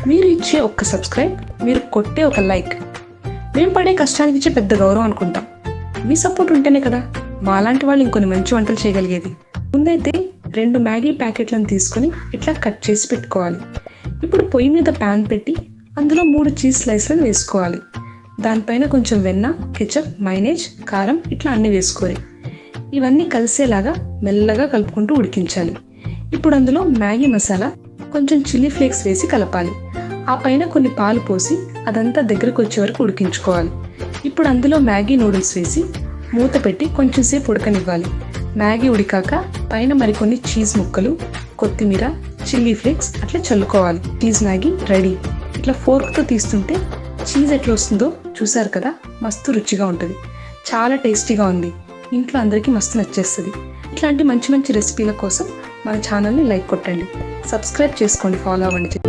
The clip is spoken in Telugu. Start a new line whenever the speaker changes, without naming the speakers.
మీరు ఇచ్చే ఒక్క సబ్స్క్రైబ్, మీరు కొట్టే ఒక లైక్, మేము పడే కష్టానికి ఇచ్చే పెద్ద గౌరవం అనుకుంటాం. మీ సపోర్ట్ ఉంటేనే కదా మాలాంటి వాళ్ళు ఇంకొన్ని మంచి వంటలు చేయగలిగేది. ముందైతే 2 మ్యాగీ ప్యాకెట్లను తీసుకొని ఇట్లా కట్ చేసి పెట్టుకోవాలి. ఇప్పుడు పొయ్యి మీద ప్యాన్ పెట్టి అందులో 3 చీజ్ స్లైస్లను వేసుకోవాలి. దానిపైన కొంచెం వెన్న, కెచప్, మైనేజ్, కారం ఇట్లా అన్నీ వేసుకోవాలి. ఇవన్నీ కలిసేలాగా మెల్లగా కలుపుకుంటూ ఉడికించాలి. ఇప్పుడు అందులో మ్యాగీ మసాలా, కొంచెం చిల్లీ ఫ్లేక్స్ వేసి కలపాలి. ఆ పైన కొన్ని పాలు పోసి అదంతా దగ్గరకు వచ్చే వరకు ఉడికించుకోవాలి. ఇప్పుడు అందులో మ్యాగీ నూడిల్స్ వేసి మూత పెట్టి కొంచెం సేపు ఉడకనివ్వాలి. మ్యాగీ ఉడికాక పైన మరికొన్ని చీజ్ ముక్కలు, కొత్తిమీర, చిల్లీ ఫ్లేక్స్ అట్లా చల్లుకోవాలి. Cheese Maggi ready. ఇట్లా ఫోర్క్తో తీస్తుంటే చీజ్ ఎట్లా వస్తుందో చూసారు కదా, మస్తు రుచిగా ఉంటుంది. చాలా టేస్టీగా ఉంది. ఇంట్లో అందరికీ మస్తు నచ్చేస్తుంది. ఇట్లాంటి మంచి మంచి రెసిపీల కోసం మన ఛానల్ని లైక్ కొట్టండి, సబ్స్క్రైబ్ చేసుకోండి, ఫాలో అవ్వండి.